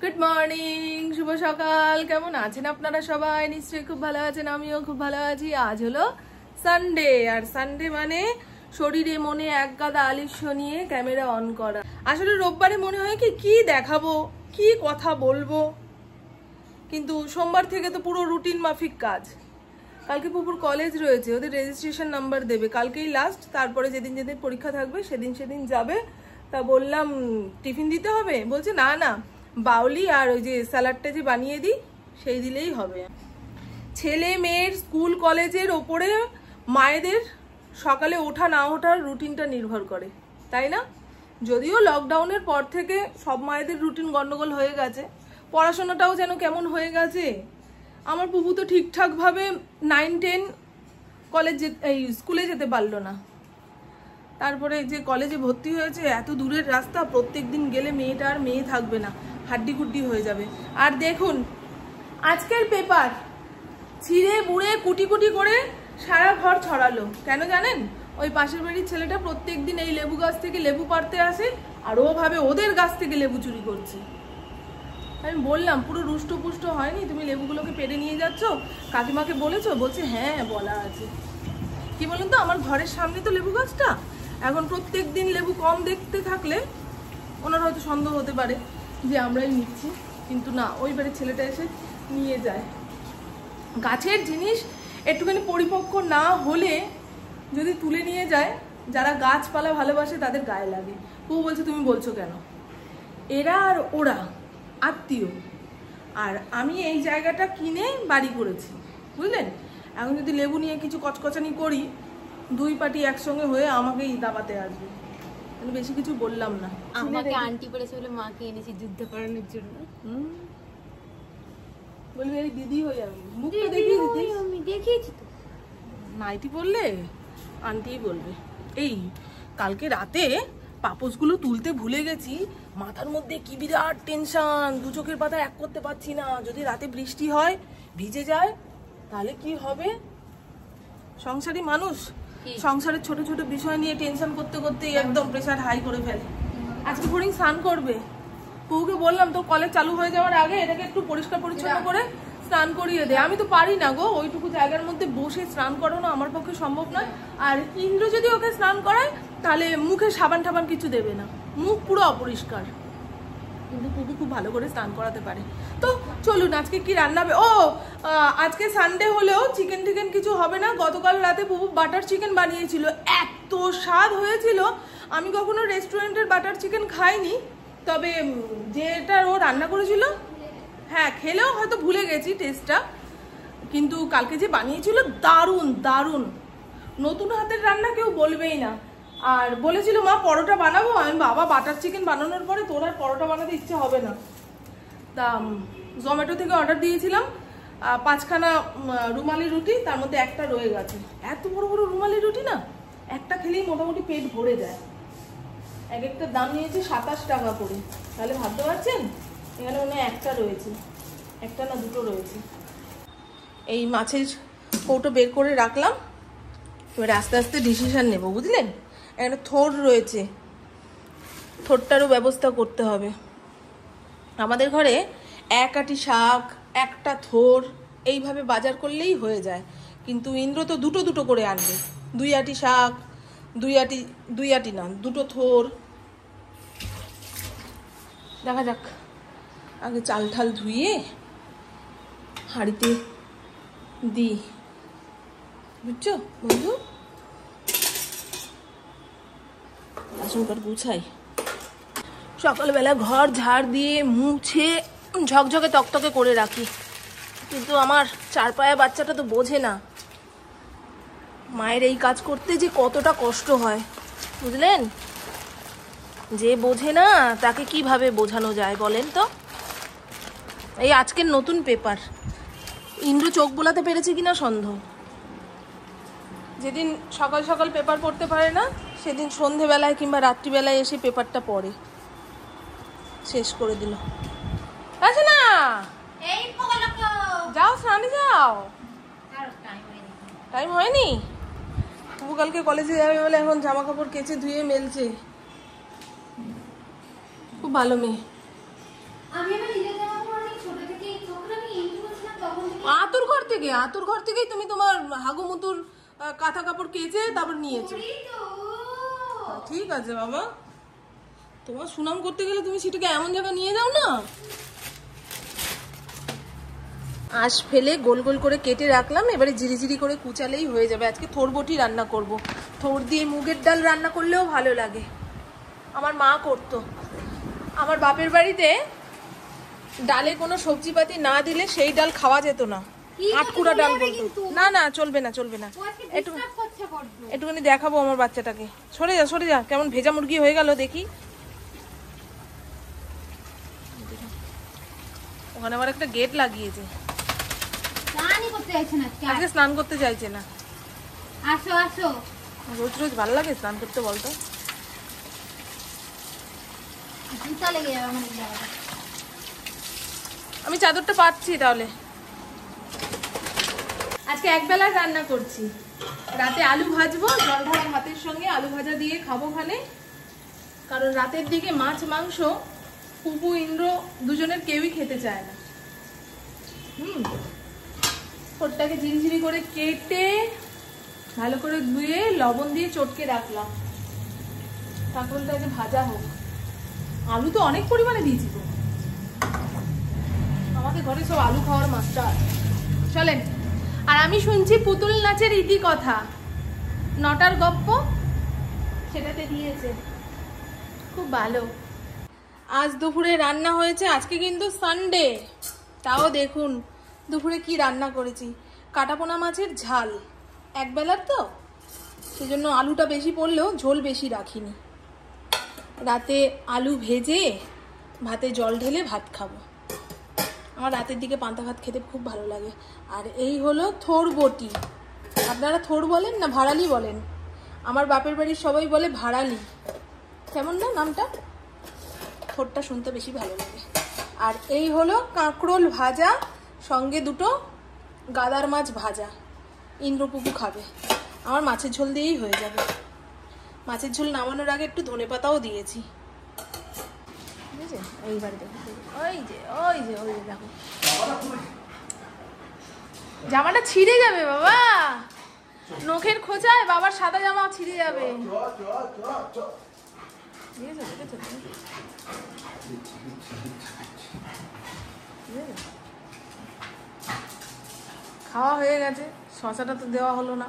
Good morning, শুভ সকাল। কেমন আছেন আপনারা সবাই? নিশ্চয়ই খুব ভালো আছেন, আমিও খুব ভালো আছি। আজ হলো সানডে, আর সানডে মানে শরীরে মনে এক গাদা আলিস্য নিয়ে ক্যামেরা অন করা। আসলে রোববারে মনে হয় কি দেখাবো, কি কথা বলবো, কিন্তু সোমবার থেকে তো পুরো রুটিন মাফিক কাজ। কালকে পুকুর কলেজ রয়েছে, ওদের রেজিস্ট্রেশন নাম্বার দেবে, কালকেই লাস্ট। তারপরে যেদিন যেদিন পরীক্ষা থাকবে সেদিন যাবে। তা বললাম টিফিন দিতে হবে, বলছে না না, বাউলি আর ওই যে স্যালাডটা যে বানিয়ে দিই সেই দিলেই হবে। ছেলে মেয়ের স্কুল কলেজের ওপরে মায়েদের সকালে ওঠা না ওঠার রুটিনটা নির্ভর করে, তাই না? যদিও লকডাউনের পর থেকে সব মায়েদের রুটিন গন্ডগোল হয়ে গেছে, পড়াশোনাটাও যেন কেমন হয়ে গেছে। আমার বুবু তো ঠিকঠাকভাবে 9-10 স্কুলে যেতে পারলো না। তারপরে যে কলেজে ভর্তি হয়েছে, এত দূরের রাস্তা, প্রত্যেক দিন গেলে মেয়েটা আর মেয়ে থাকবে না, হাড্ডি গুড্ডি হয়ে যাবে। আর দেখুন আজকের পেপার ছিঁড়ে বুড়ে কুটি কুটি করে সারা ঘর ছড়ালো। কেন জানেন? ওই পাশের বাড়ির ছেলেটা প্রত্যেক দিন এই লেবু গাছ থেকে লেবু পাড়তে আসে, আর ও ভাবে ওদের গাছ থেকে লেবু চুরি করছে। আমি বললাম পুরো রুষ্ট পুষ্ট হয়নি, তুমি লেবুগুলোকে পেড়ে নিয়ে যাচ্ছ, কাকিমাকে বলেছো? বলছে হ্যাঁ বলা আছে। কি বলুন তো, আমার ঘরের সামনে তো লেবু গাছটা, এখন প্রত্যেক দিন লেবু কম দেখতে থাকলে ওনার হয়তো সন্দেহ হতে পারে যে আমরাই নিচ্ছি, কিন্তু না, ওই বাড়ির ছেলেটা এসে নিয়ে যায়। গাছের জিনিস একটুখানি পরিপক্ক না হলে যদি তুলে নিয়ে যায়, যারা গাছপালা ভালোবাসে তাদের গায়ে লাগে। ও বলছে তুমি বলছো কেন? এরা আর ওরা আত্মীয়, আর আমি এই জায়গাটা কিনে বাড়ি করেছি, বুঝলেন? এখন যদি লেবু নিয়ে কিছু কচকচানি করি, দুই পার্টি একসঙ্গে হয়ে আমাকেই দাবাতে আসবে। আমি বেশি কিছু বললাম না। আমাকে আন্টি বলেছে বলে মাকে এনেছি যুদ্ধ করানোর জন্য। বলবি এই দিদি হয়ে যাবে, মুখটা দেখিয়ে দিতিস। আমি দেখিয়েছি তো। নাইটি বললে আন্টিই বলবে। এই কালকে রাতে পাপোশগুলো তুলতে ভুলে গেছি, মাথার মধ্যে কি বিরাট টেনশন, দু চোখের পাতা এক করতে পারছি না। যদি রাতে বৃষ্টি হয়, ভিজে যায়, তাহলে কি হবে? সংসারী মানুষ সংসারের ছোট ছোট বিষয় নিয়ে টেনশন করতে করতে একদম প্রেসার হাই করে ফেলে। আজকে ফরিং স্নান করবে, বউকে বললাম তো কলেজ চালু হয়ে যাওয়ার আগে এটাকে একটু পরিষ্কার পরিচ্ছন্ন করে স্নান করিয়ে দে। আমি তো পারি না গো, ওইটুকু জায়গার মধ্যে বসে স্নান করানো আমার পক্ষে সম্ভব নয়। আর ইন্দ্র যদি ওকে স্নান করায়, তাহলে মুখে সাবান টাবান কিছু দেবে না, মুখ পুরো অপরিষ্কার। কিন্তু পুপু খুব ভালো করে স্নান করাতে পারে। তো চলুন আজকে কি রান্না হবে। আজকে সানডে হলেও চিকেন টিকেন কিছু হবে না। গতকাল রাতে পুপু বাটার চিকেন বানিয়েছিল, এত স্বাদ হয়েছিল। আমি কখনো রেস্টুরেন্টের বাটার চিকেন খাইনি, তবে যেটা ও রান্না করেছিল, হ্যাঁ খেলেও হয়তো ভুলে গেছি টেস্টটা, কিন্তু কালকে যে বানিয়েছিল দারুণ দারুণ। নতুন হাতের রান্না কেউ বলবেই না। আর বলেছিল মা পরোটা বানাবো, আমি বাবা বাটার চিকেন বানানোর পরে তোর আর পরোটা বানাতে ইচ্ছে হবে না। তা জোম্যাটো থেকে অর্ডার দিয়েছিলাম 5খানা রুমালি রুটি, তার মধ্যে একটা রয়ে গেছে। এত বড় বড় রুমালি রুটি না, একটা খেলেই মোটামুটি পেট ভরে যায়। এক একটা দাম নিয়েছে 27 টাকা করে, তাহলে ভাবতে পারছেন এখানে মনে হয় একটা রয়েছে, একটা না দুটো রয়েছে। এই মাছের কৌটো বের করে রাখলাম, এবার আস্তে আস্তে ডিসিশন নেব, বুঝলেন? একটা থোড় রয়েছে, থোড়টারও ব্যবস্থা করতে হবে। আমাদের ঘরে এক আটি শাক, একটা থোড়, এইভাবে বাজার করলেই হয়ে যায়, কিন্তু ইন্দ্র তো দুটো দুটো করে আনবে। 2 আটি শাক, 2 আটি না, দুটো থোড়। দেখা যাক, আগে চাল ঠাল ধুইয়ে হাঁড়িতে দিই, বুঝছো বন্ধু? বাসন কাঠ গুছাই, সকালবেলা ঘর ঝাড় দিয়ে মুছে ঝকঝকে তকতকে করে রাখি, কিন্তু আমার 4 পায়া বাচ্চাটা তো বোঝে না মায়ের এই কাজ করতে যে কতটা কষ্ট হয়, বুঝলেন? যে বোঝে না তাকে কিভাবে বোঝানো যায় বলেন তো? এই আজকের নতুন পেপার, ইন্দ্র চোখ বোলাতে পেরেছে কিনা সন্দেহ। যেদিন সকাল সকাল পেপার পড়তে পারে না, সেদিন সন্ধেবেলায় কিংবা রাত্রিবেলায় এসে পেপারটা পড়ে, শেষ করে দিল। আছে না, যাও স্নানে যাও, টাইম হয়নি। তবু কালকে কলেজে যাবে বলে এখন জামা কাপড় কেচে ধুয়ে মেলছে। খুব ভালো মেয়ে। আমি আমার নিজের আতুর ঘর থেকেই তুমি তোমার হাগুমুতুর কাঁথা কাপড় কেচে তারপর নিয়েছো। ঠিক আছে বাবা, তোমার সুনাম করতে গেলে তুমি সেটাকে এমন জায়গায় নিয়ে যাও না। আঁশ ফেলে গোল গোল করে কেটে রাখলাম, এবারে জিরি করে কুচালেই হয়ে যাবে। আজকে থোরবটি রান্না করব। থোর দিয়ে মুগের ডাল রান্না করলেও ভালো লাগে, আমার মা করতো। আমার বাপের বাড়িতে ডালে কোনো সবজিপাতি না দিলে সেই ডাল খাওয়া যেত না, আটকুড়া ডাল বলতো। না চলবে না। একটুখানি দেখাবো আমার বাচ্চাটাকে। সরে যা কেমন ভেজা মুরগি হয়ে গেল দেখি। ওখানে আবার একটা গেট লাগিয়েছে, আজকে স্নান করতে চাইছে না। রোজ ভালো লাগে স্নান করতে বলতো? আমি চাদরটা পাচ্ছি তাহলে। আজকে একবেলা রান্না করছি, রাতে আলু ভাজবো, জল ভরা ভাতের সঙ্গে আলু ভাজা দিয়ে খাবো খানে। কারণ রাতের দিকে মাছ মাংস পুপু ইন্দ্র দুজনের কেউই খেতে চায় না। ওটাকে ঝিরিঝিরি করে কেটে ভালো করে ধুয়ে লবণ দিয়ে চটকে রাখলাম, কাঁকরোলটাকে ভাজা হোক। আলু তো অনেক পরিমাণে দিয়েছি তো, আমাদের ঘরে সব আলু খাওয়ার মাস্টার। চলেন। আর আমি শুনছি পুতুল নাচের ইতি কথা, 9টার গপ্প সেটাতে দিয়েছে, খুব ভালো। আজ দুপুরে রান্না হয়েছে, আজকে কিন্তু সানডে, তাও দেখুন দুপুরে কি রান্না করেছি। কাটাপোনা মাছের ঝাল, একবেলার তো সেজন্য আলুটা বেশি পড়লেও ঝোল বেশি রাখিনি। রাতে আলু ভেজে ভাতে জল ঢেলে ভাত খাবো। আমার রাতের দিকে পান্তা ভাত খেতে খুব ভালো লাগে। আর এই হলো থোর বটি। আপনারা থোর বলেন না ভাড়ালি বলেন? আমার বাপের বাড়ির সবাই বলে ভাড়ালি। কেমন না নামটা? থোরটা শুনতে বেশি ভালো লাগে। আর এই হলো কাঁকরোল ভাজা, সঙ্গে দুটো গাদার মাছ ভাজা। ইন্দ্রপুকু খাবে, আমার মাছের ঝোল দিয়েই হয়ে যাবে। মাছের ঝোল নামানোর আগে একটু ধনেপাতাও দিয়েছি। এইবার দেখো, ওই যে দেখো, জামাটা ছিঁড়ে যাবে বাবা, নখের খোঁচায় বাবার সাদা জামা ছিঁড়ে যাবে। খাওয়া হয়ে গেছে, শশাটা তো দেওয়া হলো না।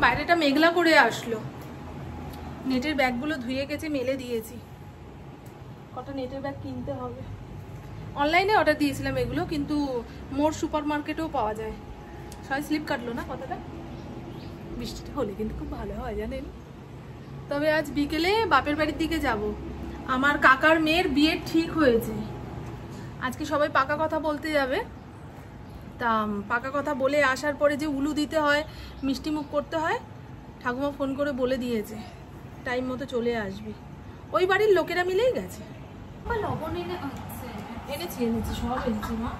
বাইরেটা মেঘলা করে আসলো, নেটের ব্যাগগুলো ধুয়ে গেছে, মেলে দিয়েছি। কটা নেটের ব্যাগ কিনতে হবে। অনলাইনে অর্ডার দিয়েছিলাম এগুলো, কিন্তু মোর সুপার মার্কেটেও পাওয়া যায়। সবাই স্লিপ কাটলো না কথাটা, বৃষ্টিটা হলে কিন্তু খুব ভালো হয় জানেন। তবে আজ বিকেলে বাপের বাড়ির দিকে যাব। আমার কাকার মেয়ের বিয়ে ঠিক হয়েছে, আজকে সবাই পাকা কথা বলতে যাবে। তা পাকা কথা বলে আসার পরে যে উলু দিতে হয়, মিষ্টি মুখ করতে হয়, ঠাকুমা ফোন করে বলে দিয়েছে টাইম মতো চলে আসবি। ওই বাড়ির লোকেরা মিলেই গেছে। এনেছি সব এনেছি মা।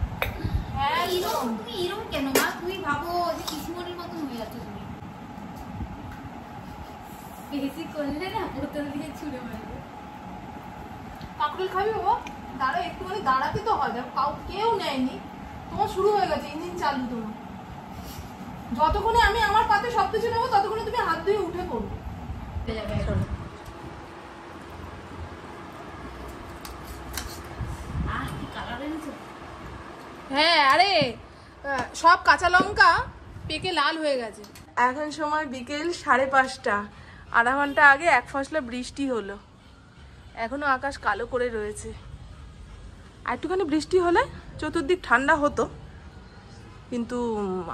হ্যাঁ তুমি এরকম কেন মা? তুমি ভাবো যে কিশোরীর মতন হয়ে যাচ্ছ তুমি। বেশি করলে না বোতল দিয়ে ছুঁড়ে মারবে। কাকরুল খাবি বাবা? দাঁড়া একটুখানি, দাঁড়াতে তো হয়, দেখো কেউ নেয়নি, তোমার শুরু হয়ে গেছে ইঞ্জিন চালু তোমার। যতক্ষণে আমি আমার পাতে সবকিছু নেবো ততক্ষণে তুমি হাত ধুয়ে উঠে পড়বে। হ্যাঁ, আরে সব কাঁচা লঙ্কা পেকে লাল হয়ে গেছে। এখন সময় বিকেল 5:30। আধা ঘন্টা আগে এক ফসলা বৃষ্টি হলো, এখনো আকাশ কালো করে রয়েছে। আর একটুখানি বৃষ্টি হলে চতুর্দিক ঠান্ডা হতো, কিন্তু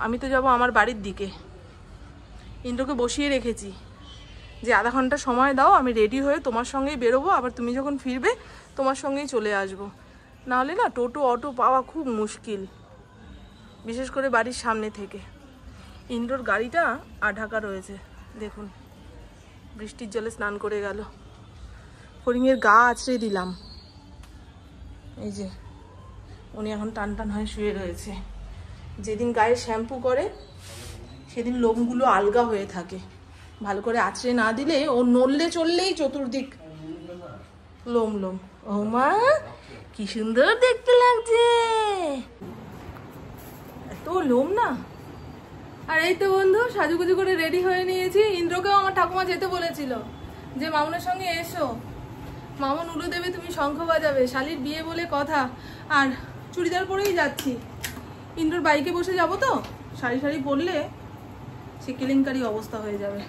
আমি তো যাব আমার বাড়ির দিকে। ইন্দ্রকে বসিয়ে রেখেছি যে আধা ঘন্টা সময় দাও, আমি রেডি হয়ে তোমার সঙ্গেই বেরোবো, আবার তুমি যখন ফিরবে তোমার সঙ্গেই চলে আসবো। নাহলে না টোটো অটো পাওয়া খুব মুশকিল, বিশেষ করে বাড়ির সামনে থেকে। ইন্দ্রর গাড়িটা ঢাকা রয়েছে, দেখুন বৃষ্টির জলে স্নান করে গেল। ফড়িংয়ের গা আছড়ে দিলাম, এই যে উনি এখন টান টান হয়ে শুয়ে রয়েছে। যেদিন গায়ে শ্যাম্পু করে সেদিন লোমগুলো আলগা হয়ে থাকে, ভালো করে আছড়ে না দিলে ও নড়লে চললেই চতুর্দিক লোম লোম। ও মা কি সুন্দর দেখতে লাগছে, এত লোম না। আর এই তো বন্ধু সাজুগুজু করে রেডি হয়ে নিয়েছি। ইন্দ্রকেও আমার ঠাকুমা যেতে বলেছিল যে মামুনের সঙ্গে এসো, মামুন উলু দেবে, তুমি শঙ্খ বাজাবে, শালির বিয়ে বলে কথা। আর চুড়িদার পরেই যাচ্ছি, ইন্দ্রর বাইকে বসে যাব তো, শাড়ি শাড়ি পরলে সে কেলেঙ্কারি অবস্থা হয়ে যাবে।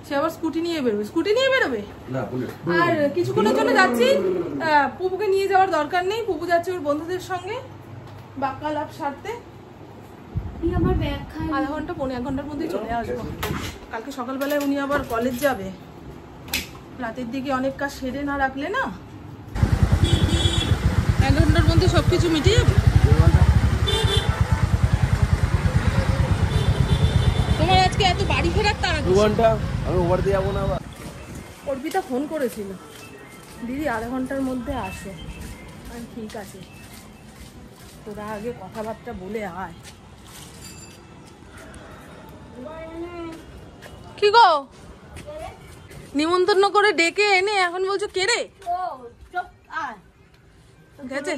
সে আবার স্কুটি নিয়ে বেরোবে। আর কিছুক্ষণের জন্য যাচ্ছি, পুপুকে নিয়ে যাওয়ার দরকার নেই, পুপু যাচ্ছে ওর বন্ধুদের সঙ্গে বাক্যালাপ সারতে। আধা ঘন্টা 1.5 ঘন্টার মধ্যেই চলে আসবো। কালকে সকালবেলায় উনি আবার কলেজ যাবে, রাতের দিকে অনেক কাজ সেরে না রাখলে না, 1 ঘন্টার মধ্যে সবকিছু মিটিয়ে যাবে। তোমার আজকে এত বাড়ি ফেরার তারা? 2 ঘন্টা আমি ওভার দিয়ে যাবো না। আবার অর্পিতা ফোন করেছিল, দিদি আধা ঘন্টার মধ্যে আসো। আমি ঠিক আছে, তোরা আগে কথাবার্তা বলে আয়। কি গো, নিমন্ত্রণ করে ডেকে এনে এখন বলছো কে রে? গেছে?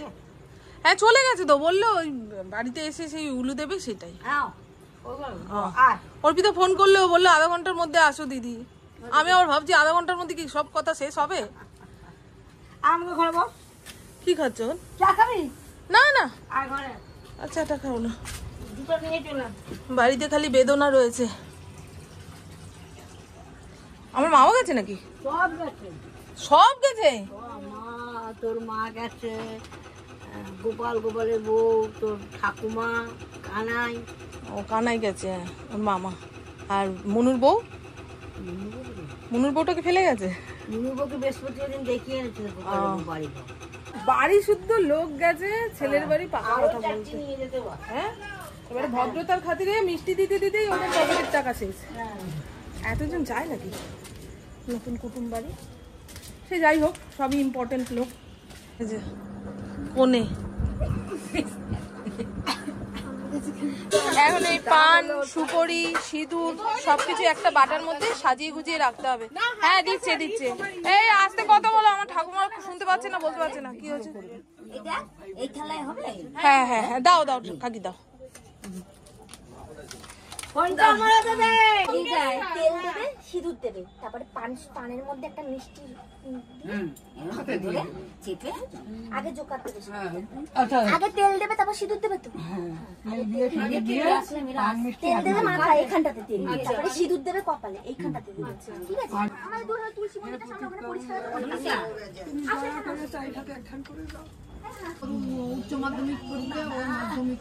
হ্যাঁ চলে গেছে তো, বললো ওই বাড়িতে এসে সেই উলু দেবে সেটাই। অর্পিতা ফোন করলো, বললো আধা ঘন্টার মধ্যে আসো দিদি। আমি আবার ভাবছি আধা ঘন্টার মধ্যে কি সব কথা শেষ হবে? কি খাচ্ছ? না না আচ্ছা, এটা খাও না, বাড়িতে খালি বেদনা রয়েছে। আমার মাও গেছে নাকি? সব গেছে। তোর মা গেছে, গোপালের বউ, তোর ঠাকুমা, কানাই। ও কানাই গেছে, ওর মামা। আর মনুর বউটাকে ফেলে গেছে। মনুর বউকে বৃহস্পতিবার দিন দেখিয়ে এনেছিল বাড়ি শুদ্ধ লোক গেছে, ছেলের বাড়ি পাকা কথা বলছে। হ্যাঁ, এবারে ভদ্রতার খাতিরে মিষ্টি দিতে দিতেই ওদের পকেটের টাকা শেষ। এতজন যায় নাকি নতুন কুটুম বাড়ি? সে যাই হোক, সবই ইম্পর্টেন্ট লোক। কোনে এখন এই পান, সুপারি, সিঁদুর সবকিছু একটা বাটার মধ্যে সাজিয়ে গুজিয়ে রাখতে হবে। হ্যাঁ দিচ্ছে। এই আস্তে কথা বলো, আমার ঠাকুমা শুনতে পাচ্ছে না, বলতে পারছে না। কি হয়েছে? হ্যাঁ দাও কাকি দাও। তেল দেবে, সিঁদুর দেবে, তারপরে পানের মধ্যে একটা মিষ্টি চেপে আগে জোকার দেবে, আগে তেল দেবে, তারপর সিঁদুর দেবে। তো তেল দেবে মাথায়, এইখানটাতে তেল দেবে, তারপরে সিঁদুর দেবে কপালে, এইখানটাতে দেবে। ঠিক আছে? আমাদের দূর হয় তুলসী মন্দিরটা সামনে, ওখানে পরিষ্কার উচ্চ মাধ্যমিক পরীক্ষা, ওই মাধ্যমিক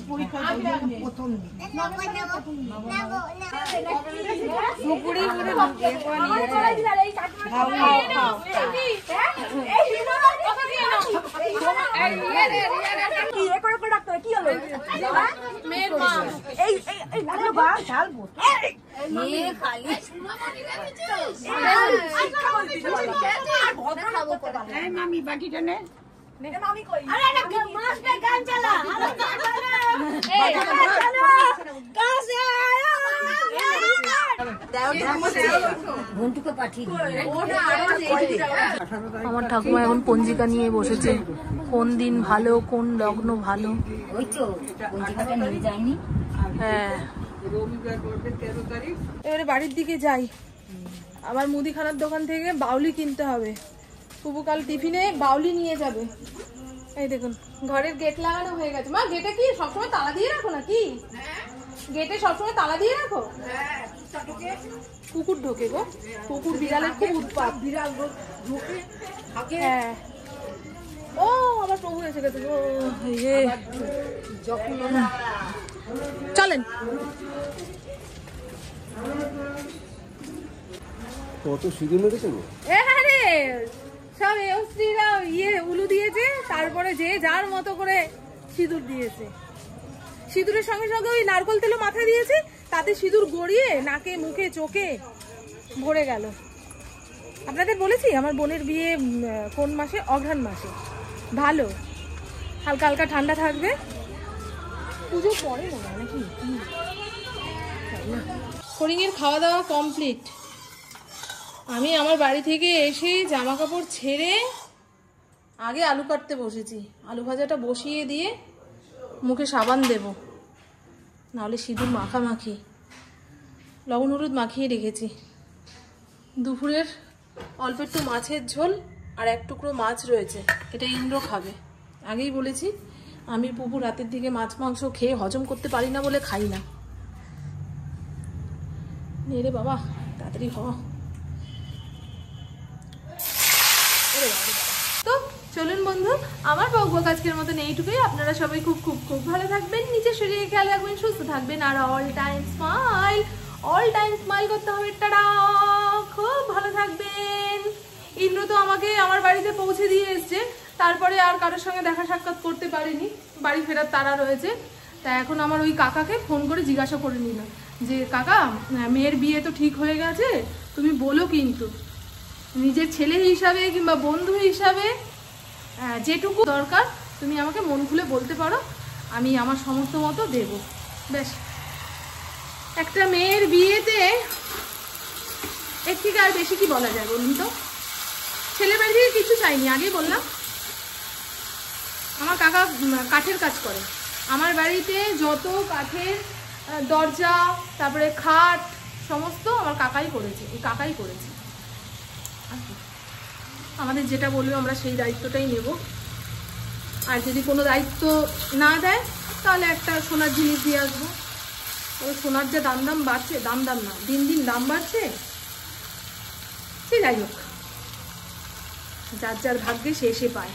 পরীক্ষা প্রথম দিন। মামি বাটিটা নে। আমার ঠাকুমা এখন পঞ্জিকা নিয়ে বসেছে, কোন দিন ভালো, কোন লগ্ন ভালো। ওই তো পঞ্জিকাটা নিয়ে যায়নি। হ্যাঁ, এবারে বাড়ির দিকে যাই। আবার মুদিখানার দোকান থেকে বাউলি কিনতে হবে। পুপু কাল টিফিনে বাউলি নিয়ে যাবে। এই দেখুন, ঘরের গেট লাগানো হয়ে গেছে। মা, গেটে কি সবসময় তালা দিয়ে রাখো নাকি? গেটে সবসময় তালা দিয়ে রাখো? কুকুর ঢোকে গো, কুকুর বিড়ালের খুব উৎপাত। বিড়াল ঢোকে। হ্যাঁ, ও আমার প্রভু এসে গেছে গো। চলেন। কত সিঁদুর মেরেছে গো? আরে সব স্ত্রীরা উলু দিয়েছে, তারপরে যে যার মতো করে সিঁদুর দিয়েছে। সিঁদুরের সঙ্গে সঙ্গে ওই নারকল তেলও মাথায় দিয়েছে, তাতে সিঁদুর গড়িয়ে নাকে, মুখে, চোখে ভরে গেল। আপনাদের বলেছি আমার বোনের বিয়ে কোন মাসে? অঘ্রাণ মাসে। ভালো, হালকা হালকা ঠান্ডা থাকবে। পুজো পরে মনে হয় নাকি? ফড়িংয়ের খাওয়া দাওয়া কমপ্লিট। আমি আমার বাড়ি থেকে এসে জামা কাপড় ছেড়ে আগে আলু কাটতে বসেছি। আলু ভাজাটা বসিয়ে দিয়ে মুখে সাবান দেব, নাহলে সিঁদুর মাখামাখি। লবণ হলুদ মাখিয়ে রেখেছি। দুপুরের অল্প একটু মাছের ঝোল আর এক টুকরো মাছ রয়েছে, এটা ইন্দ্র খাবে। আগেই বলেছি আমি পুপু রাতের দিকে মাছ মাংস খেয়ে হজম করতে পারি না বলে খাই না। নে রে বাবা, তাড়াতাড়ি হ। তো চলুন বন্ধু, আমার বকবক আজকের মতন এইটুকুই। আপনারা সবাই খুব খুব খুব ভালো থাকবেন, নিজের শরীরে খেয়াল রাখবেন, সুস্থ থাকবেন, আর অল টাইম স্মাইল করতে হবে। টাটা, খুব ভালো থাকবেন। ইন্দ্র তো আমাকে আমার বাড়িতে পৌঁছে দিয়ে এসছে, তারপরে আর কারোর সঙ্গে দেখা সাক্ষাৎ করতে পারিনি, বাড়ি ফেরার তাড়া রয়েছে। তা এখন আমার ওই কাকাকে ফোন করে জিজ্ঞাসা করে নিলাম যে কাকা, মেয়ের বিয়ে তো ঠিক হয়ে গেছে, তুমি বলো কিন্তু নিজের ছেলে হিসাবে কিংবা বন্ধু হিসাবে যেটুকু দরকার তুমি আমাকে মন খুলে বলতে পারো, আমি আমার সমস্ত মতো দেব। বেশ, একটা মেয়ের বিয়েতে এর থেকে আর বেশি কি বলা যায় বলুন তো? ছেলে বাড়ি থেকে কিছু চাইনি, আগেই বললাম। আমার কাকা কাঠের কাজ করে, আমার বাড়িতে যত কাঠের দরজা তারপরে খাট সমস্ত আমার কাকাই করেছে, এই কাকাই করেছে। আমাদের যেটা বলবে আমরা সেই দায়িত্বটাই নেব। আর যদি কোনো দায়িত্ব না দেয় তাহলে একটা সোনার জিনিস দিয়ে আসবো। ওই সোনার যে দাম বাড়ছে, দাম না, দিন দিন দাম বাড়ছে। সে যাই হোক, যার যার ভাগ্যে সে পায়।